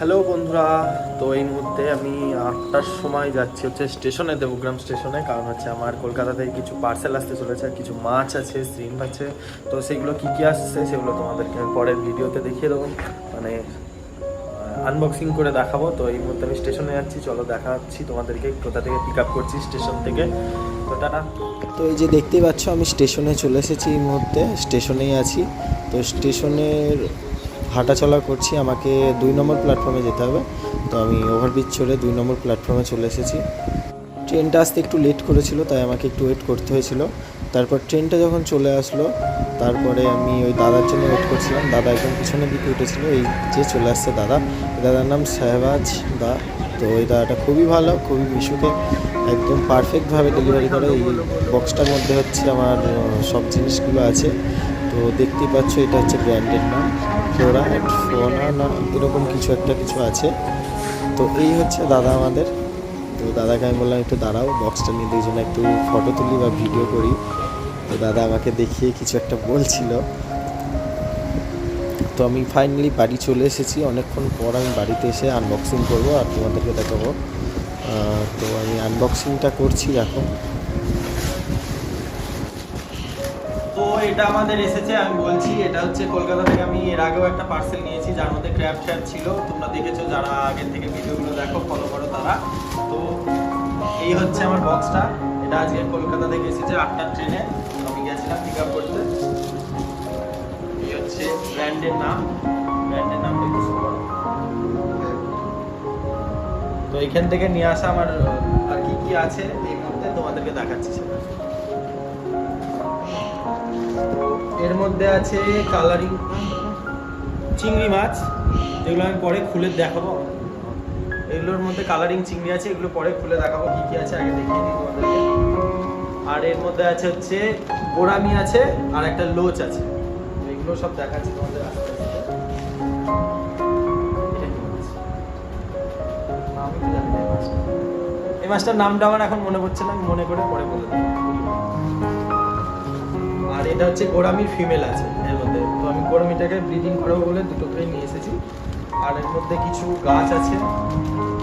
Hello বন্ধুরা, তো এই মুহূর্তে আমি 8টার সময় যাচ্ছি হচ্ছে স্টেশনে, দেবগ্রাম স্টেশনে। কারণ হচ্ছে আমার কলকাতা থেকে কিছু পার্সেল আসতে চলেছে, আর কিছু মাছ আছে, শ্রিম্প আছে। তো সেগুলো কী কী আসছে সেগুলো তোমাদেরকে পরের ভিডিওতে দেখিয়ে দেবো, মানে আনবক্সিং করে দেখাবো। তো এই মুহূর্তে আমি স্টেশনে যাচ্ছি, চলো দেখাচ্ছি তোমাদেরকে কোথা থেকে পিক আপ করছি স্টেশন থেকে। তো টাটা। তো এই যে দেখতেই পাচ্ছ আমি স্টেশনে চলে এসেছি, এই মুহূর্তে স্টেশনেই আছি। তো স্টেশনের হাঁটাচলা করছি, আমাকে 2 নম্বর প্ল্যাটফর্মে যেতে হবে। তো আমি ওভারব্রিজ চড়ে 2 নম্বর প্ল্যাটফর্মে চলে এসেছি। ট্রেনটা আসতে একটু লেট করেছিল, তাই আমাকে একটু ওয়েট করতে হয়েছিল। তারপর ট্রেনটা যখন চলে আসলো, তারপরে আমি ওই দাদার জন্য ওয়েট করছিলাম। দাদা একদম পিছনের দিকে উঠেছিল, এই যে চলে আসছে দাদা। দাদার নাম শাহবাজ দা। তো ওই দাদাটা খুবই ভালো, খুবই মিশুকে একদম পারফেক্টভাবে ডেলিভারি করে। এই বক্সটার মধ্যে হচ্ছে আমার সব জিনিসগুলো আছে। তো দেখতেই পাচ্ছ, এটা হচ্ছে ব্র্যান্ডের নাম ফ্লোরা অ্যান্ড ফোনা না এরকম কিছু আছে। তো এই হচ্ছে দাদা আমাদের। তো দাদাকে আমি বললাম একটু দাঁড়াও, বক্সটা নিয়ে দুইজনে একটু ফটো তুলি বা ভিডিও করি। তো দাদা আমাকে দেখিয়ে কিছু একটা বলছিল। তো আমি ফাইনালি বাড়ি চলে এসেছি। অনেকক্ষণ পর আমি বাড়িতে এসে আনবক্সিং করবো আর তোমাদেরকে দেখাবো। তো আমি আনবক্সিংটা করছি এখন। তো এটা আমাদের এসেছে, আমি বলছি এটা হচ্ছে কলকাতা থেকে। আমি এর আগেও একটা পার্সেল নিয়েছি যার মধ্যে ক্র্যাব ট্র্যাব ছিল, তোমরা দেখেছো যারা আগের থেকে ভিডিওগুলো দেখো, ফলো করো তারা। তো এই হচ্ছে আমার বক্সটা। এটা আজকে কলকাতা থেকে এসেছে 8টার ট্রেনে। আমি গেছিলাম পিক আপ করতে। এই হচ্ছে ব্র্যান্ডের নাম একটু সুপার। তো এখান থেকে নিয়ে আসা আমার আর কি আছে এই মুহূর্তে তোমাদেরকে দেখাচ্ছি সেটা। এর মধ্যে আছে কালারিং চিংড়ি মাছ, যেগুলো আমি পরে খুলে দেখাবো। এগুলোর মধ্যে কালারিং চিংড়ি আছে, এগুলো পরে খুলে দেখাবো কি কি আছে, আগে দেখিয়ে দিই তোমাদেরকে। আর এর মধ্যে আছে হচ্ছে গোরামি আছে, আর একটা লোচ আছে। এগুলো সব দেখাচ্ছি তোমাদের আস্তে আস্তে। এই মাছটার নামটা আমার এখন মনে পড়ছে না, আমি মনে করে পরে বলে দেবো। আর এটা হচ্ছে গোরামির ফিমেল আছে এর মধ্যে। তো আমি গোরামিটাকে ব্রিডিং করাবো বলে দুটোকেই নিয়ে এসেছি। আর এর মধ্যে কিছু গাছ আছে।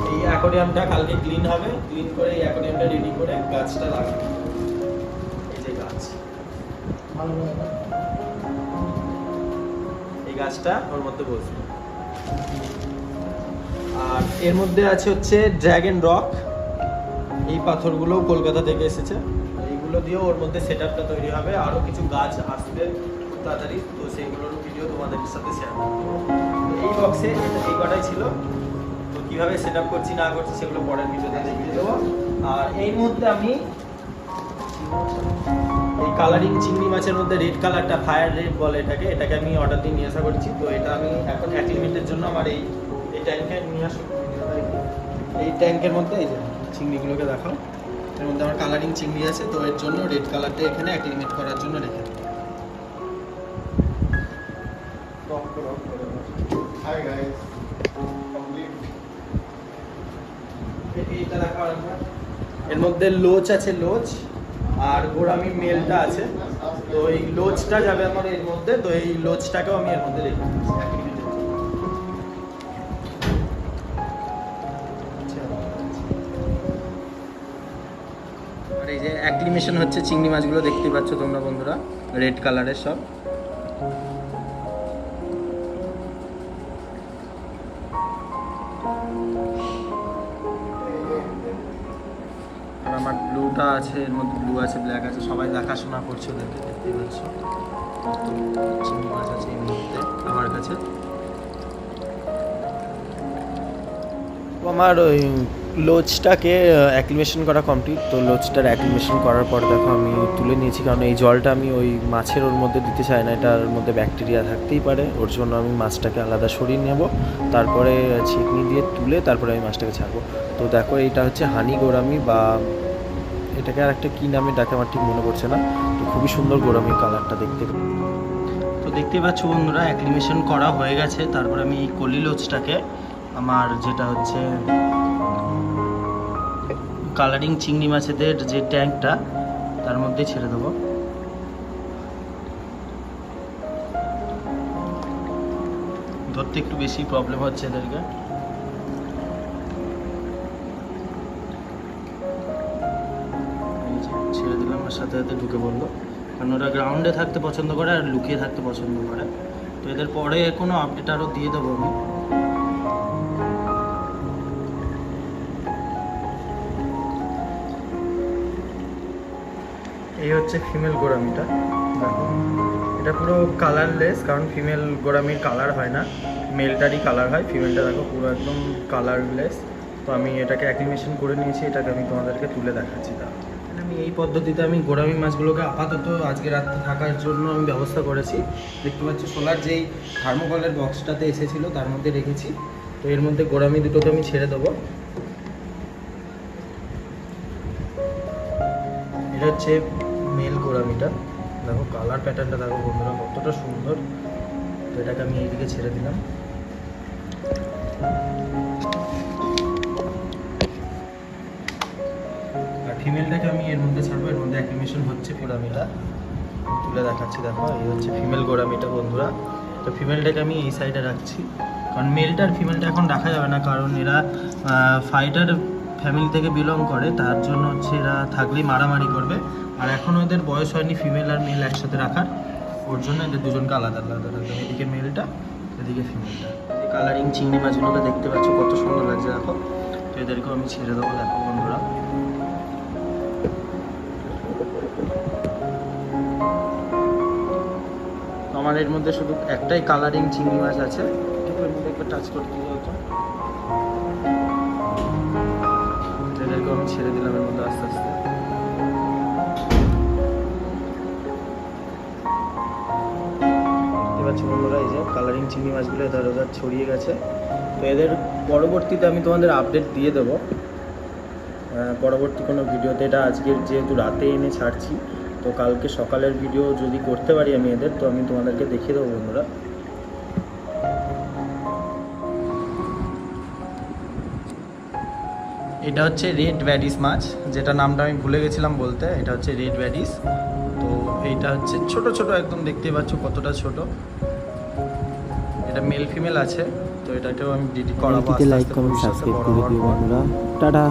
এই অ্যাকোরিয়ামটা কালকে ক্লিন হবে, ক্লিন করে এই অ্যাকোরিয়ামটা রেডি করে গাছটা লাগাবো। এই যে গাছ, এই গাছটা ওর মধ্যে বসবে। আর এর মধ্যে আছে হচ্ছে ড্র্যাগন রক। এই পাথরগুলোও কলকাতা থেকে এসেছে। এইগুলো দিয়েও ওর মধ্যে সেটআপটা তৈরি হবে। আরও কিছু গাছ আসবে খুব তাড়াতাড়ি, তো সেইগুলোর ভিডিও তোমাদের সাথে শেয়ার করবো। এই বক্সে এই কটাই ছিল। তো কীভাবে সেটআপ করছি না করছি সেগুলো পরের ভিডিওতে দেখিয়ে দেবো। আর এই মুহূর্তে আমি এই কালারিং চিংড়ি মাছের মধ্যে রেড কালারটা, ফায়ার রেড বলে এটাকে আমি অর্ডার দিয়ে নিয়ে আসা করছি। তো এটা আমি এখন 1 লিমিটের জন্য আমার এই ট্যাঙ্কে নিয়ে আসা। এই ট্যাঙ্কের মধ্যে এই যে চিংড়িগুলোকে দেখাও, এর মধ্যে আমার কালারিং চিংড়ি আছে। তো এর জন্য রেড কালারটা এখানে অ্যাক্লিমেট করার জন্য রেখে দেবো। এর মধ্যে লোচ আছে, লোচ আর গোরামি মেলটা আছে। তো এই লোচটা যাবে আমার এর মধ্যে। তো এই লোচটাকেও আমি এর মধ্যে রেখে দিচ্ছি। আর এই যে অ্যাক্লিমেশন হচ্ছে চিংড়ি মাছগুলো দেখতেই পাচ্ছ তোমরা বন্ধুরা, রেড কালারের সব। আর আমার ব্লুটা আছে, এর মধ্যে ব্লু আছে, ব্ল্যাক আছে, সবাই দেখাশোনা করছে ওদেরকে, দেখতেই পাচ্ছ কত চিংড়ি মাছ আছে এই মুহূর্তে আমার কাছে। আমার ওই লোচটাকে অ্যাক্লিমেশন করা কমপ্লিট। তো লোচটার অ্যাক্লিমেশন করার পর দেখো আমি তুলে নিয়েছি, কারণ এই জলটা আমি ওই মাছের ওর মধ্যে দিতে চাই না, এটার মধ্যে ব্যাকটেরিয়া থাকতেই পারে। ওর জন্য আমি মাছটাকে আলাদা সরিয়ে নেব, তারপরে ছেঁকনি দিয়ে তুলে তারপরে আমি মাছটাকে ছাড়বো। তো দেখো এইটা হচ্ছে হানি গোরামি, বা এটাকে আর একটা কী নামে ডাকে আমার ঠিক মনে পড়ছে না। তো খুবই সুন্দর গোরামি কালারটা দেখতে। তো দেখতেই পাচ্ছ বন্ধুরা, অ্যাক্লিমেশন করা হয়ে গেছে। তারপরে আমি এই কলি লোচটাকে আমার যেটা হচ্ছে কালারিং চিংড়ি মাছেদের যে ট্যাঙ্কটা তার মধ্যে ছেড়ে দেবো। ধরতে একটু বেশি প্রবলেম হচ্ছে এদেরকে। আমার সাথে সাথে ঢুকে পড়লো, কারণ ওরা গ্রাউন্ডে থাকতে পছন্দ করে আর লুকিয়ে থাকতে পছন্দ করে। তো এদের পরে কোনো আপডেট আরও দিয়ে দেবো আমি। এই হচ্ছে ফিমেল গোরামিটা, দেখো এটা পুরো কালারলেস, কারণ ফিমেল গোরামির কালার হয় না, মেলটারই কালার হয়। ফিমেলটা দেখো পুরো একদম কালারলেস। তো আমি এটাকে অ্যাক্লিমেশন করে নিয়েছি, এটাকে আমি তোমাদেরকে তুলে দেখাচ্ছি। আমি এই পদ্ধতিতে আমি গোরামি মাছগুলোকে আপাতত আজকে রাত্রে থাকার জন্য আমি ব্যবস্থা করেছি। দেখতে পাচ্ছি সোলার যেই থার্মোকলের বক্সটাতে এসেছিলো তার মধ্যে রেখেছি। তো এর মধ্যে গোরামি দুটোকে আমি ছেড়ে দেবো। এটা হচ্ছে মেল গোরামিটা, দেখো কালার প্যাটার্নটা দেখো বন্ধুরা কতটা সুন্দর। তো এটাকে আমি এইদিকে ছেড়ে দিলাম। আর ফিমেলটাকে আমি এর মধ্যে ছাড়বো, এর মধ্যে অ্যাক্লিমেশন হচ্ছে। গোরামিটা তুলে দেখাচ্ছি, দেখো এই হচ্ছে ফিমেল গোরামিটা বন্ধুরা। তো ফিমেলটাকে আমি এই সাইডে রাখছি, কারণ মেলটা আর ফিমেলটা এখন রাখা যাবে না, কারণ এরা ফাইটার ফ্যামিলি থেকে বিলং করে, তার জন্য হচ্ছে এরা থাকলেই মারামারি করবে। আর এখনও এদের বয়স হয়নি ফিমেল আর মেল একসাথে রাখার, ওর জন্য এদের দুজনকে আলাদা আলাদা রাখবে। এদিকে মেলটা, এদিকে ফিমেলটা। এই কালারিং চিংড়ি মাছগুলোকে দেখতে পাচ্ছ কত সুন্দর লাগছে দেখো। তো এদেরকেও আমি ছেড়ে দেবো, দেখো বন্ধুরা। আমার এর মধ্যে শুধু একটাই কালারিং চিংড়ি মাছ আছে, কিন্তু এর মধ্যে একটু টাচ করতে হতো। এদেরকেও আমি ছেড়ে দিলাম এর মধ্যে আস্তে আস্তে। বন্ধুরা এই যে কালারিং চিংড়ি মাছগুলো এধার ওধার ছড়িয়ে গেছে। তো এদের পরবর্তীতে আমি তোমাদের আপডেট দিয়ে দেবো পরবর্তী কোনো ভিডিওতে। এটা আজকের যেহেতু রাতে এনে ছাড়ছি, তো কালকে সকালের ভিডিও যদি করতে পারি আমি এদের, তো আমি তোমাদেরকে দেখিয়ে দেবো বন্ধুরা। এটা হচ্ছে রেড ভ্যাডিস মাছ, যেটা নামটা আমি ভুলে গেছিলাম বলতে। এটা হচ্ছে রেড ভ্যাডিস। তো এইটা হচ্ছে ছোট ছোট একদম, দেখতেই পাচ্ছ কতটা ছোট। এটা মেল ফিমেল আছে, তো এটাকেও আমি ডিডি করাবো। লাইক কমেন্ট সাবস্ক্রাইব করে দিও বন্ধুরা, টাটা।